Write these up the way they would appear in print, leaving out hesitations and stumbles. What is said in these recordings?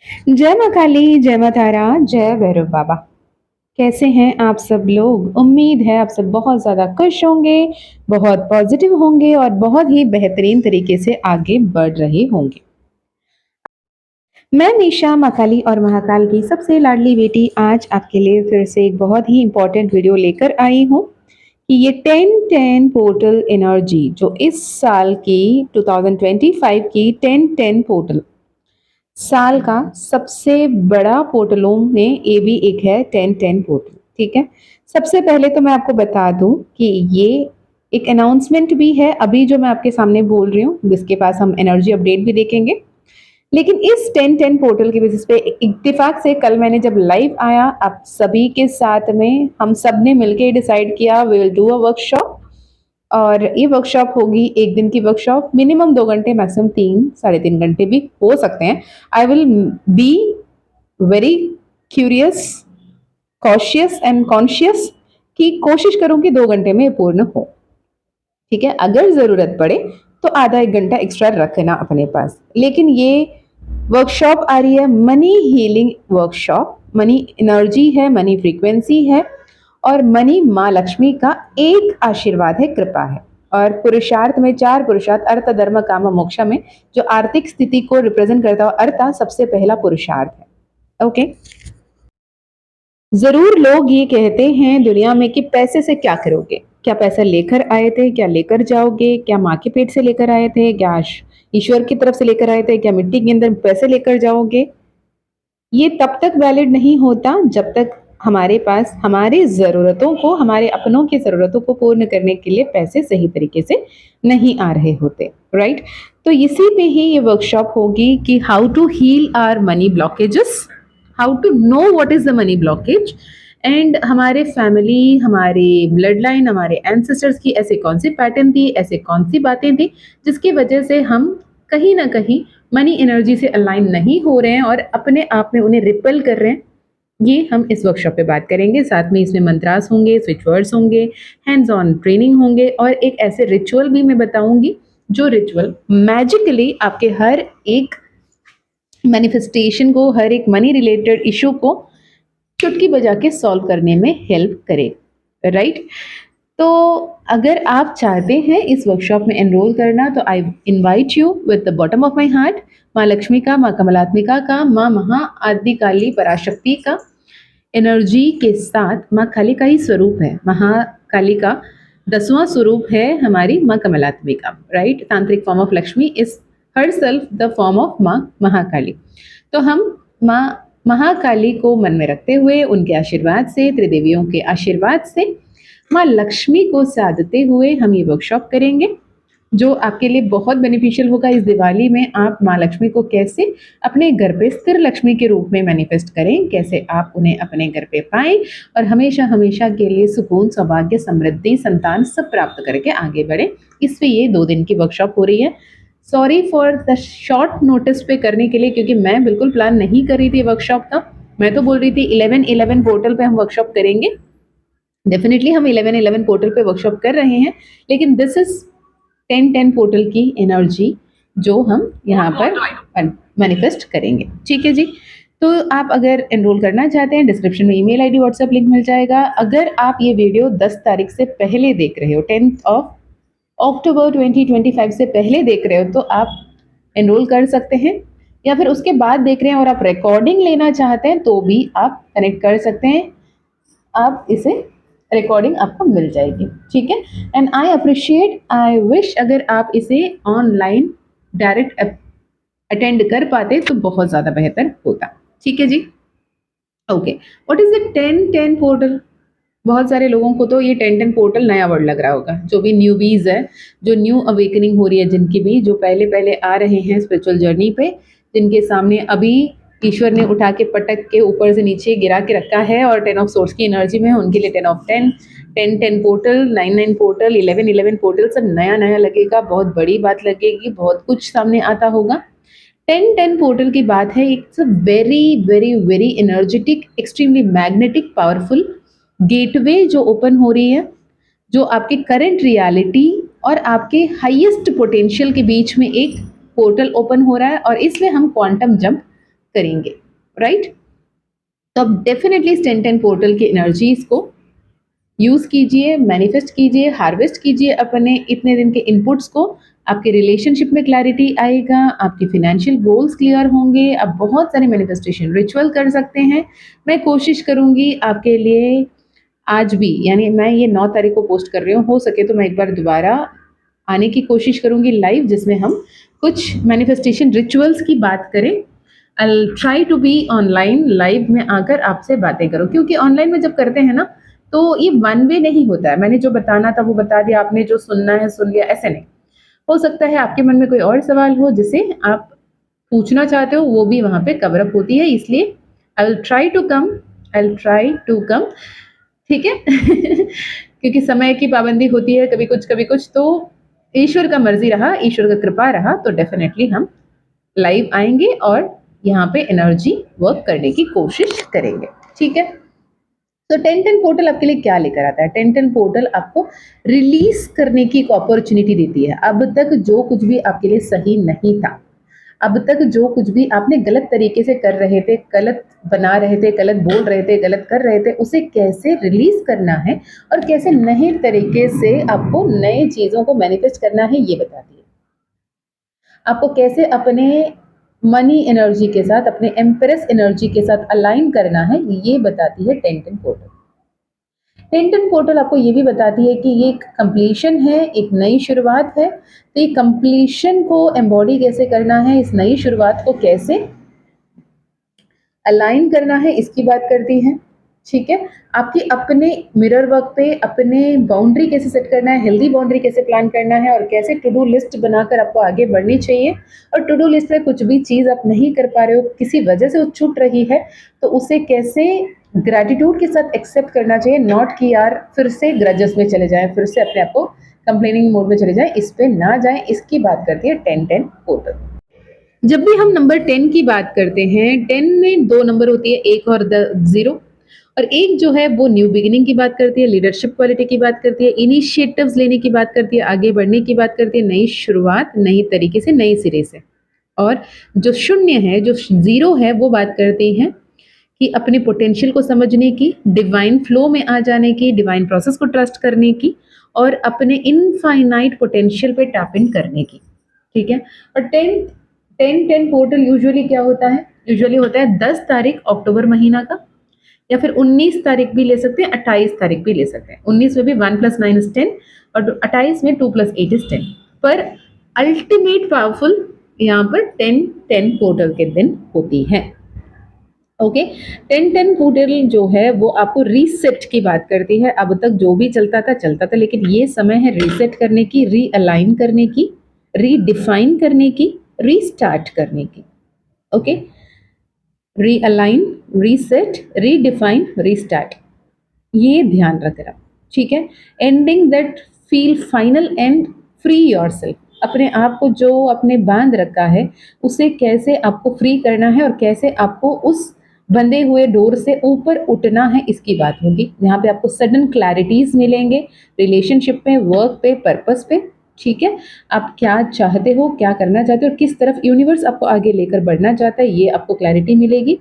जय माँ काली, जय माँ तारा, जय भैरव बाबा। कैसे हैं आप सब लोग? उम्मीद है आप सब बहुत ज़्यादा खुश होंगे, बहुत पॉजिटिव होंगे और बहुत ही बेहतरीन तरीके से आगे बढ़ रहे होंगे। मैं निशा माँ काली और महाकाल की सबसे लाडली बेटी आज आपके लिए फिर से एक बहुत ही इम्पोर्टेंट वीडियो लेकर आई हूँ कि ये 10-10 पोर्टल एनर्जी जो इस साल की 2025 की 10-10 पोर्टल साल का सबसे बड़ा पोर्टलों में ये भी एक है 10-10 पोर्टल। ठीक है, सबसे पहले तो मैं आपको बता दूं कि ये एक अनाउंसमेंट भी है अभी जो मैं आपके सामने बोल रही हूँ, जिसके पास हम एनर्जी अपडेट भी देखेंगे। लेकिन इस 10-10 पोर्टल के बेसिस पे इत्तेफाक से कल मैंने जब लाइव आया आप सभी के साथ में हम सब ने मिलकर डिसाइड किया we will do a workshop. और ये वर्कशॉप होगी एक दिन की वर्कशॉप, मिनिमम 2 घंटे, मैक्सिमम 3 साढ़े 3 घंटे भी हो सकते हैं। I will be very curious, cautious and conscious कि कोशिश करूं कि 2 घंटे में ये पूर्ण हो। ठीक है, अगर जरूरत पड़े तो आधा 1 घंटा एक्स्ट्रा रखना अपने पास। लेकिन ये वर्कशॉप आ रही है money healing workshop, money energy है, मनी फ्रीक्वेंसी है और मनी माँ लक्ष्मी का एक आशीर्वाद है, कृपा है। और पुरुषार्थ में 4 पुरुषार्थ, अर्थ धर्म काम मोक्ष में जो आर्थिक स्थिति को रिप्रेजेंट करता है, अर्थ सबसे पहला पुरुषार्थ है। ओके, जरूर लोग ये कहते हैं दुनिया में कि पैसे से क्या करोगे? क्या पैसा लेकर आए थे? क्या लेकर जाओगे? क्या माँ के पेट से लेकर आए थे? क्या ईश्वर की तरफ से लेकर आए थे? क्या मिट्टी के अंदर पैसे लेकर जाओगे? ये तब तक वैलिड नहीं होता जब तक हमारे पास हमारी ज़रूरतों को, हमारे अपनों की ज़रूरतों को पूर्ण करने के लिए पैसे सही तरीके से नहीं आ रहे होते, राइट? तो इसी पे ही ये वर्कशॉप होगी कि how to heal our money blockages, how to know what is the money blockage and हमारे फैमिली, हमारे ब्लड लाइन, हमारे एंसेस्टर्स की ऐसे कौन सी पैटर्न थी, ऐसे कौन सी बातें थी जिसकी वजह से हम कहीं ना कहीं मनी एनर्जी से अलाइन नहीं हो रहे हैं और अपने आप में उन्हें रिपेल कर रहे हैं। ये हम इस वर्कशॉप पे बात करेंगे। साथ में इसमें मंत्रास होंगे, स्विच वर्ड्स होंगे, हैंड्स ऑन ट्रेनिंग होंगे और एक ऐसे रिचुअल भी मैं बताऊंगी जो रिचुअल मैजिकली आपके हर एक मैनिफेस्टेशन को, हर एक मनी रिलेटेड इशू को चुटकी बजा के सॉल्व करने में हेल्प करे, राइट? तो अगर आप चाहते हैं इस वर्कशॉप में एनरोल करना तो I invite you with the bottom of my heart. माँ लक्ष्मी का, माँ कमलात्मिका का, माँ महा आदि काली पराशक्ति का एनर्जी के साथ माँ काली का ही स्वरूप है। महाकाली का 10वां स्वरूप है हमारी माँ कमलात्मिका, राइट? तांत्रिक form of Lakshmi is her self the form of माँ महाकाली। तो हम माँ महाकाली को मन में रखते हुए, उनके आशीर्वाद से, त्रिदेवियों के आशीर्वाद से, माँ लक्ष्मी को साधते हुए हम ये वर्कशॉप करेंगे जो आपके लिए बहुत बेनिफिशियल होगा। इस दिवाली में आप माँ लक्ष्मी को कैसे अपने घर पे स्थिर लक्ष्मी के रूप में मैनिफेस्ट करें, कैसे आप उन्हें अपने घर पे पाएं और हमेशा हमेशा के लिए सुकून, सौभाग्य, समृद्धि, संतान सब प्राप्त करके आगे बढ़े। इसलिए ये 2 दिन की वर्कशॉप हो रही है। Sorry for the short notice पे करने के लिए, क्योंकि मैं बिल्कुल प्लान नहीं कर रही थी वर्कशॉप का। मैं तो बोल रही थी 11-11 पोर्टल पे हम वर्कशॉप करेंगे। डेफिनेटली हम 11-11 पोर्टल पे वर्कशॉप कर रहे हैं, लेकिन दिस इज 10-10 पोर्टल की एनर्जी जो हम यहाँ पर मैनिफेस्ट करेंगे। ठीक है जी, तो आप अगर एनरोल करना चाहते हैं, डिस्क्रिप्शन में ईमेल आईडी, व्हाट्सएप लिंक मिल जाएगा। अगर आप ये वीडियो 10 तारीख से पहले देख रहे हो, 10 अक्टूबर 2025 से पहले देख रहे हो, तो आप एनरोल कर सकते हैं। या फिर उसके बाद देख रहे हैं और आप रिकॉर्डिंग लेना चाहते हैं तो भी आप कनेक्ट कर सकते हैं, आप इसे रिकॉर्डिंग आपको मिल जाएगी। ठीक है, and I appreciate, I wish अगर आप इसे ऑनलाइन डायरेक्ट अटेंड कर पाते तो बहुत ज़्यादा बेहतर होता। ठीक है जी, okay. What is the 10-10 portal? बहुत सारे लोगों को तो ये 10-10 पोर्टल नया वर्ड लग रहा होगा, जो भी न्यूबीज है, जो न्यू अवेकनिंग हो रही है, जिनकी भी, जो पहले पहले आ रहे हैं स्पिरिचुअल जर्नी पे, जिनके सामने अभी ईश्वर ने उठा के पटक के ऊपर से नीचे गिरा के रखा है और 10 ऑफ सोर्स की एनर्जी में है, उनके लिए 10 ऑफ 10, 10-10 पोर्टल, 9-9 पोर्टल, 11-11 पोर्टल सब नया नया लगेगा, बहुत बड़ी बात लगेगी, बहुत कुछ सामने आता होगा। 10-10 पोर्टल की बात है, it's a very very very energetic, extremely magnetic, powerful gateway जो ओपन हो रही है, जो आपके करंट रियलिटी और आपके हाईएस्ट पोटेंशियल के बीच में एक पोर्टल ओपन हो रहा है और इसलिए हम क्वांटम जंप करेंगे, राइट? तो अब डेफिनेटली 10-10 पोर्टल की एनर्जीज को यूज कीजिए, मैनिफेस्ट कीजिए, हार्वेस्ट कीजिए अपने इतने दिन के इनपुट्स को। आपके रिलेशनशिप में क्लैरिटी आएगा, आपके फाइनेंशियल गोल्स क्लियर होंगे, आप बहुत सारे मैनिफेस्टेशन रिचुअल कर सकते हैं। मैं कोशिश करूंगी आपके लिए आज भी, यानी मैं ये 9 तारीख को पोस्ट कर रही हूँ, हो सके तो मैं एक बार दोबारा आने की कोशिश करूंगी लाइव, जिसमें हम कुछ मैनिफेस्टेशन रिचुअल्स की बात करें। I try to be online live में आकर आपसे बातें करूं, क्योंकि ऑनलाइन में जब करते हैं ना तो ये वन वे नहीं होता है। मैंने जो बताना था वो बता दिया, आपने जो सुनना है सुन लिया, ऐसे नहीं। हो सकता है आपके मन में कोई और सवाल हो जिसे आप पूछना चाहते हो, वो भी वहां पे कवर अप होती है। इसलिए I will try to come, I will try to come, ठीक है? क्योंकि समय की पाबंदी होती है, कभी कुछ तो ईश्वर का मर्जी रहा, ईश्वर का कृपा रहा तो डेफिनेटली हम लाइव आएंगे और यहाँ पे एनर्जी वर्क करने की कोशिश करेंगे, ठीक है? तो 10-10 पोर्टल आपके लिए क्या लेकर आता है? 10-10 पोर्टल आपको रिलीज करने की एक अपॉर्चुनिटी देती है। अब तक जो कुछ भी आपके लिए सही नहीं था, अब तक जो कुछ भी आपने गलत तरीके से कर रहे थे, गलत बना रहे थे, गलत बोल रहे थे, गलत कर रहे थे, उसे कैसे रिलीज करना है और कैसे नए तरीके से आपको नए चीजों को मैनिफेस्ट करना है, ये बताती है। आपको कैसे अपने मनी एनर्जी के साथ, अपने एम्प्रेस एनर्जी के साथ अलाइन करना है, ये बताती है 10-10 पोर्टल। 10-10 पोर्टल आपको ये भी बताती है कि ये एक कंप्लीशन है, एक नई शुरुआत है। तो ये कंप्लीशन को एम्बॉडी कैसे करना है, इस नई शुरुआत को कैसे अलाइन करना है, इसकी बात करती है, ठीक है? आपके अपने मिरर वर्क पे अपने बाउंड्री कैसे सेट करना है, हेल्दी बाउंड्री कैसे प्लान करना है और कैसे टू डू लिस्ट बनाकर आपको आगे बढ़नी चाहिए। और टू डू लिस्ट में कुछ भी चीज़ आप नहीं कर पा रहे हो, किसी वजह से वो छूट रही है, तो उसे कैसे ग्रैटिट्यूड के साथ एक्सेप्ट करना चाहिए, नॉट कि यार फिर से ग्रजेस में चले जाएं, फिर से अपने आप को कंप्लेनिंग मोड में चले जाएं, इस पे ना जाएं, इसकी बात करती है 10-10 पोर्टल। जब भी हम नंबर 10 की बात करते हैं, 10 में 2 नंबर होती है, 1 और 0। और 1 जो है वो न्यू बिगिनिंग की बात करती है, लीडरशिप क्वालिटी की बात करती है, इनिशिएटिव्स लेने की बात करती है, आगे बढ़ने की बात करती है, नई शुरुआत, नई तरीके से, नई सिरे से। और जो 0 है, जो 0 है, वो बात करती है कि अपने पोटेंशियल को समझने की, डिवाइन फ्लो में आ जाने की, डिवाइन प्रोसेस को ट्रस्ट करने की और अपने इनफाइनाइट पोटेंशियल पे टैप इन करने की, ठीक है? और 10-10 पोर्टल यूजुअली क्या होता है? यूजुअली होता है 10 तारीख अक्टूबर महीना का, या फिर 19 तारीख भी ले सकते हैं, 28 तारीख भी ले सकते हैं। 19 में भी 1 + 9 = 10 और 28 में 2 + 8 = 10। पर अल्टीमेट पावरफुल यहाँ पर 10-10 पोर्टल के दिन होती है। ओके, 10-10 पोर्टल जो है वो आपको रीसेट की बात करती है। अब तक जो भी चलता था, लेकिन ये समय है रीसेट करने की, रीअलाइन करने की, रीडिफाइन करने की, रीस्टार्ट करने की। Okay, realign, reset, redefine, restart, ये ध्यान रखना, ठीक है? Ending that feel final and free yourself. अपने आप को जो आपने बांध रखा है उसे कैसे आपको फ्री करना है और कैसे आपको उस बंधे हुए डोर से ऊपर उठना है, इसकी बात होगी। यहाँ पे आपको सडन क्लैरिटीज मिलेंगे रिलेशनशिप पे, वर्क पे, पर्पस पे, ठीक है? आप क्या चाहते हो, क्या करना चाहते हो और किस तरफ यूनिवर्स आपको आगे लेकर बढ़ना चाहता है, ये आपको क्लैरिटी मिलेगी।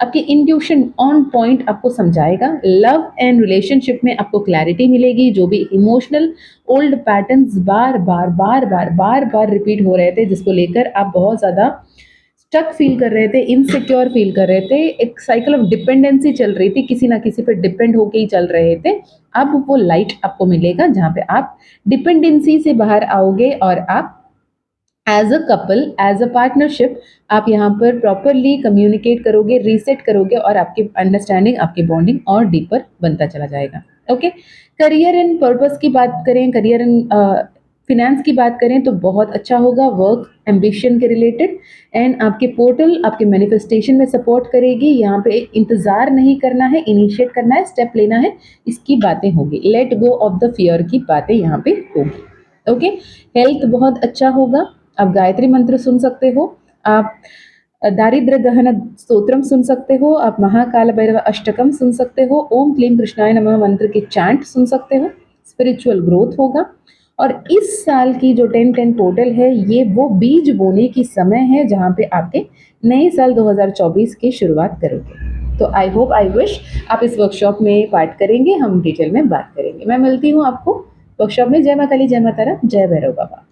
आपकी इंट्यूशन ऑन पॉइंट आपको समझाएगा। लव एंड रिलेशनशिप में आपको क्लैरिटी मिलेगी। जो भी इमोशनल ओल्ड पैटर्न्स बार बार रिपीट हो रहे थे, जिसको लेकर आप बहुत ज़्यादा स्टक फील कर रहे थे, इनसिक्योर फील कर रहे थे, एक साइकिल ऑफ डिपेंडेंसी चल रही थी, किसी ना किसी पे डिपेंड होके ही चल रहे थे, अब वो लाइट आपको मिलेगा जहाँ पे आप डिपेंडेंसी से बाहर आओगे और आप as a couple, as a partnership आप यहाँ पर प्रॉपरली कम्युनिकेट करोगे, रीसेट करोगे और आपकी अंडरस्टैंडिंग, आपकी बॉन्डिंग और डीपर बनता चला जाएगा। ओके, करियर एंड पर्पस की बात करें, करियर एंड फिनेंस की बात करें तो बहुत अच्छा होगा, वर्क एम्बिशन के रिलेटेड। एंड आपके पोर्टल आपके मैनिफेस्टेशन में सपोर्ट करेगी। यहाँ पे इंतजार नहीं करना है, इनिशिएट करना है, स्टेप लेना है, इसकी बातें होगी। Let go of the fear की बातें यहाँ पे होगी। ओके, हेल्थ बहुत अच्छा होगा। आप गायत्री मंत्र सुन सकते हो, आप दारिद्र्य गहन स्तोत्रम सुन सकते हो, आप महाकाल भैरव अष्टकम सुन सकते हो, ओम क्लीम कृष्णाय नमः मंत्र के चैंट सुन सकते हो। स्पिरिचुअल ग्रोथ होगा और इस साल की जो 10-10 पोर्टल है, ये वो बीज बोने की समय है जहाँ पे आपके नए साल 2024 की शुरुआत करोगे। तो आई होप आई विश आप इस वर्कशॉप में पार्ट करेंगे, हम डिटेल में बात करेंगे। मैं मिलती हूँ आपको वर्कशॉप में। जय माँ काली, जय माँ तारा, जय भैरव बाबा।